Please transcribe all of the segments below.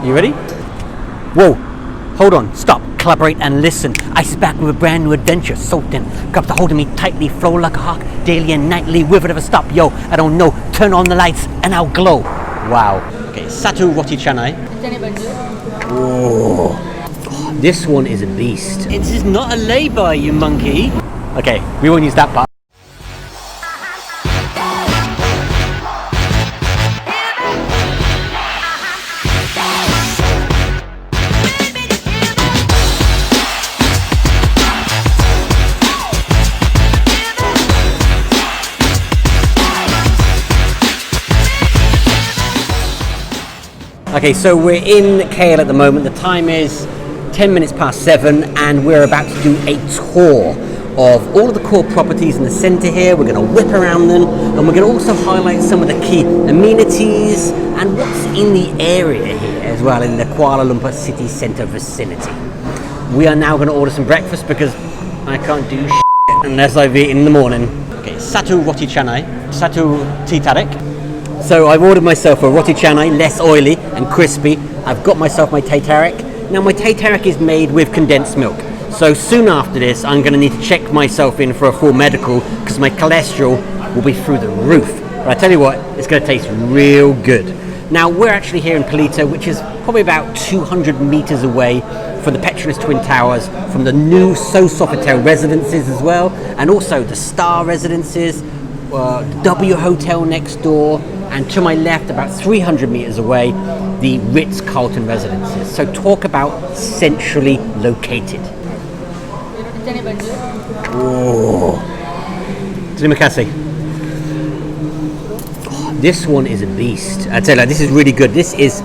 You ready? Whoa, hold on, stop, collaborate and listen. Ice is back with a brand new adventure. So then, grab the holding me tightly, flow like a hawk, daily and nightly, with it ever stop. Yo, I don't know, turn on the lights and I'll glow. Wow. Okay, Satu Roti Canai. Oh, this one is a beast. This is not a lay-by, you monkey. Okay, we won't use that part. Okay, so we're in KL at the moment. The time is 10 minutes past 7 and we're about to do a tour of all of the core properties in the centre here. We're going to whip around them and we're going to also highlight some of the key amenities and what's in the area here as well in the Kuala Lumpur city centre vicinity. We are now going to order some breakfast because I can't do shit unless I've eaten in the morning. Okay, Satu Roti Canai, Satu Teh Tarik. So I've ordered myself a roti canai, less oily and crispy. I've got myself my Teh Tarik. Now my Teh Tarik is made with condensed milk. So soon after this, I'm going to need to check myself in for a full medical because my cholesterol will be through the roof. But I tell you what, it's going to taste real good. Now we're actually here in Pelita, which is probably about 200 meters away from the Petronas Twin Towers, from the new Sofitel residences as well, and also the Star residences, the W Hotel next door, and to my left, about 300 meters away, the Ritz-Carlton residences. So talk about centrally located. Oh, terima kasih. This one is a beast. I tell you, this is really good. This is,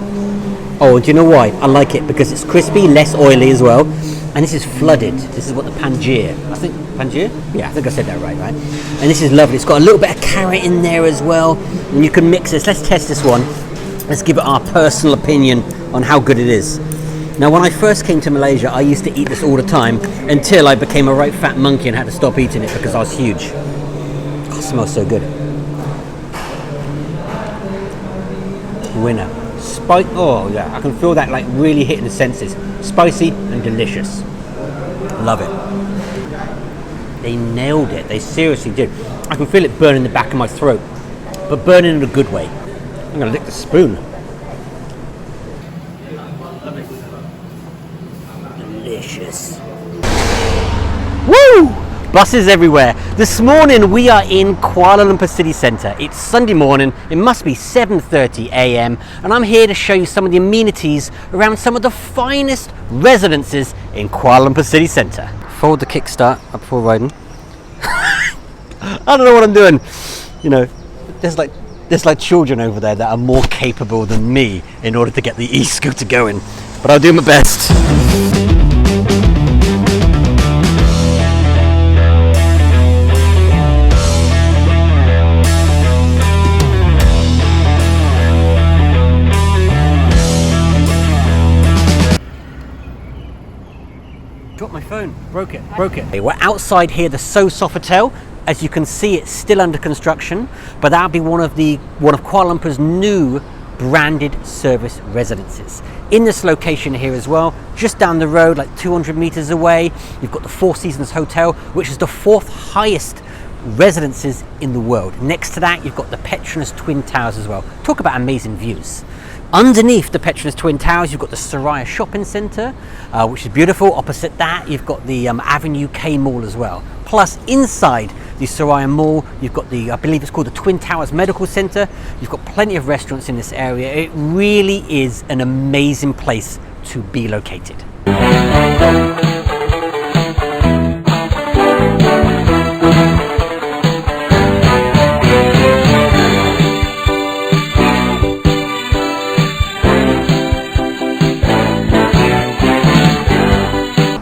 oh, do you know why? I like it because it's crispy, less oily as well. And this is flooded. This is what the Panjir, I think, Panjir? Yeah, I think I said that right? And this is lovely. It's got a little bit of carrot in there as well. And you can mix this. Let's test this one. Let's give it our personal opinion on how good it is. Now, when I first came to Malaysia, I used to eat this all the time until I became a right fat monkey and had to stop eating it because I was huge. Oh, it smells so good. Winner. Oh yeah, I can feel that like really hitting the senses. Spicy and delicious. Love it. They nailed it. They seriously did. I can feel it burning the back of my throat, but burning in a good way. I'm gonna lick the spoon. Delicious. Woo! Buses everywhere. This morning we are in Kuala Lumpur city centre. It's Sunday morning, it must be 7:30 a.m. and I'm here to show you some of the amenities around some of the finest residences in Kuala Lumpur city centre. Fold the kickstart up before riding. I don't know what I'm doing. You know, there's like children over there that are more capable than me in order to get the e-scooter going. But I'll do my best. Dropped my phone, broke it. We're outside here, the Sofitel. As you can see, it's still under construction, but that'll be one of Kuala Lumpur's new branded service residences. In this location here as well, just down the road, like 200 meters away, you've got the Four Seasons Hotel, which is the 4th highest residences in the world. Next to that, you've got the Petronas Twin Towers as well. Talk about amazing views. Underneath the Petronas Twin Towers, you've got the Soraya Shopping Centre, which is beautiful. Opposite that, you've got the Avenue K Mall as well. Plus, inside the Soraya Mall, you've got the, I believe it's called the Twin Towers Medical Centre. You've got plenty of restaurants in this area. It really is an amazing place to be located.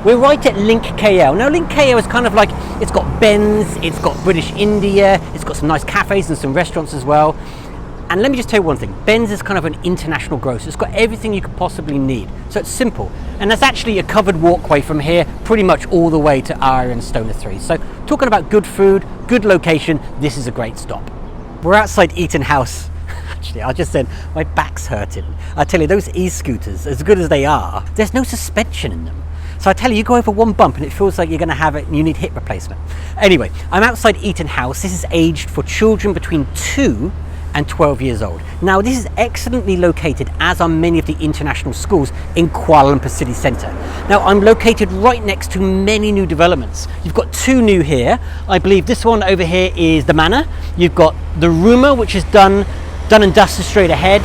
We're right at Link KL. Now Link KL is kind of like, it's got Ben's, it's got British India, it's got some nice cafes and some restaurants as well. And let me just tell you one thing, Ben's is kind of an international grocer. It's got everything you could possibly need. So it's simple. And there's actually a covered walkway from here pretty much all the way to Aria and Stoner 3. So talking about good food, good location, this is a great stop. We're outside Eaton House. actually. I just said my back's hurting. I tell you, those e-scooters, as good as they are, there's no suspension in them. So I tell you, you go over one bump and it feels like you're going to have it and you need hip replacement. Anyway, I'm outside Eaton House. This is aged for children between 2 and 12 years old. Now, this is excellently located, as are many of the international schools in Kuala Lumpur city centre. Now, I'm located right next to many new developments. You've got 2 new here. I believe this one over here is the Manor. You've got the Rumour, which is done and dusted straight ahead.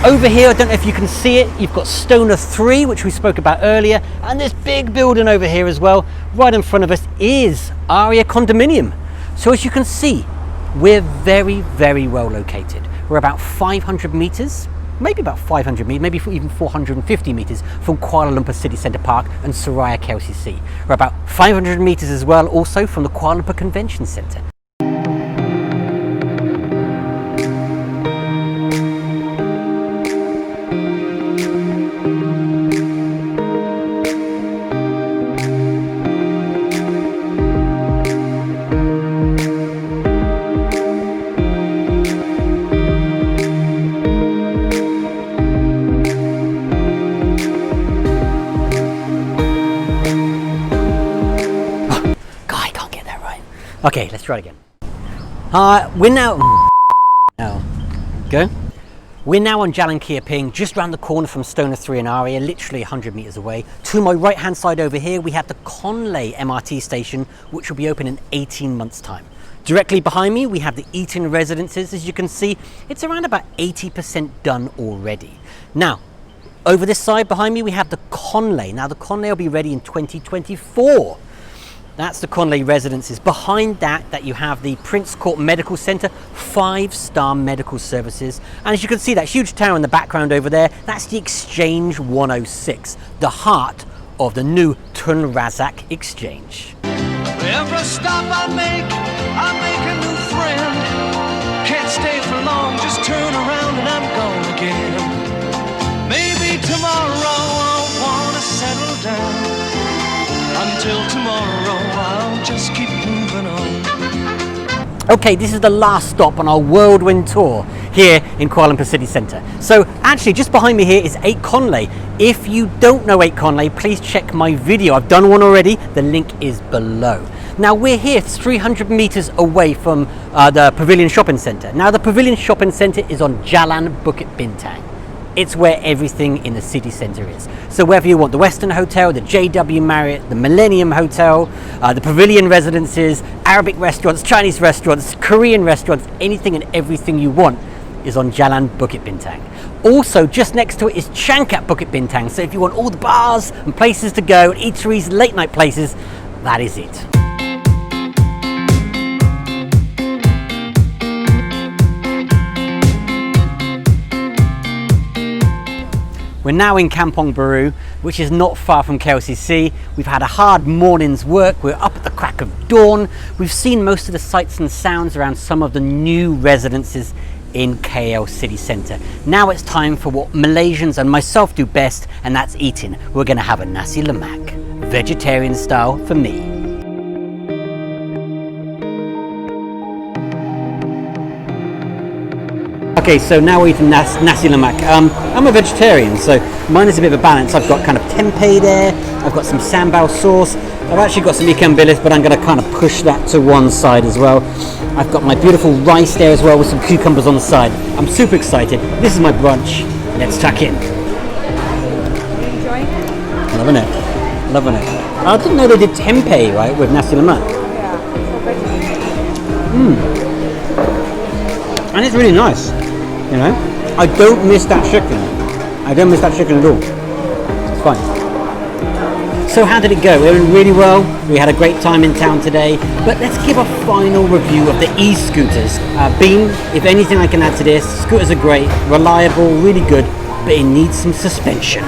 Over here, I don't know if you can see it, you've got Stoner 3, which we spoke about earlier, and this big building over here as well. Right in front of us is Aria Condominium. So as you can see, we're very, very well located. We're about 500 meters, maybe about 500 meters, maybe even 450 meters from Kuala Lumpur City Centre Park and Soraya KLCC. We're about 500 meters as well also from the Kuala Lumpur Convention Centre. Okay, let's try it again. We're now on Jalan Kia Ping, just round the corner from Stoner 3 and Aria, literally 100 meters away. To my right hand side over here, we have the Conley MRT station, which will be open in 18 months time. Directly behind me, we have the Eaton Residences. As you can see, it's around about 80% done already. Now, over this side behind me, we have the Conley. Now, the Conley will be ready in 2024. That's the Conley Residences. Behind that you have the Prince Court Medical Centre, 5-star medical services. And as you can see, that huge tower in the background over there, that's the Exchange 106, the heart of the new Tun Razak Exchange. Every stop I make a new friend. Can't stay for long, just turn around and I'm gone again. Maybe tomorrow I'll wanna settle down. Until tomorrow, I'll just keep moving on. Okay, this is the last stop on our whirlwind tour here in Kuala Lumpur City Centre. So actually, just behind me here is 8 Conley. If you don't know 8 Conley, please check my video. I've done one already. The link is below. Now we're here 300 meters away from the Pavilion Shopping Centre. Now the Pavilion Shopping Centre is on Jalan Bukit Bintang. It's where everything in the city centre is. So whether you want the Westin Hotel, the JW Marriott, the Millennium Hotel, the Pavilion Residences, Arabic restaurants, Chinese restaurants, Korean restaurants, anything and everything you want is on Jalan Bukit Bintang. Also, just next to it is Changkat Bukit Bintang. So if you want all the bars and places to go, eateries, late night places, that is it. We're now in Kampong Baru, which is not far from KLCC. We've had a hard morning's work. We're up at the crack of dawn. We've seen most of the sights and sounds around some of the new residences in KL City Centre. Now it's time for what Malaysians and myself do best, and that's eating. We're going to have a nasi lemak, vegetarian style for me. Okay, so now we're eating nasi lemak. I'm a vegetarian, so mine is a bit of a balance. I've got kind of tempeh there, I've got some sambal sauce, I've actually got some ikan bilis, but I'm going to kind of push that to one side as well. I've got my beautiful rice there as well with some cucumbers on the side. I'm super excited. This is my brunch. Let's tuck in. Are you enjoying it? Loving it. Loving it. I didn't know they did tempeh, right, with nasi lemak. Yeah, so And it's really nice, you know. I don't miss that chicken. I don't miss that chicken at all. It's fine. So how did it go? It went really well. We had a great time in town today. But let's give a final review of the e-scooters. Beam, if anything I can add to this, scooters are great, reliable, really good, but it needs some suspension.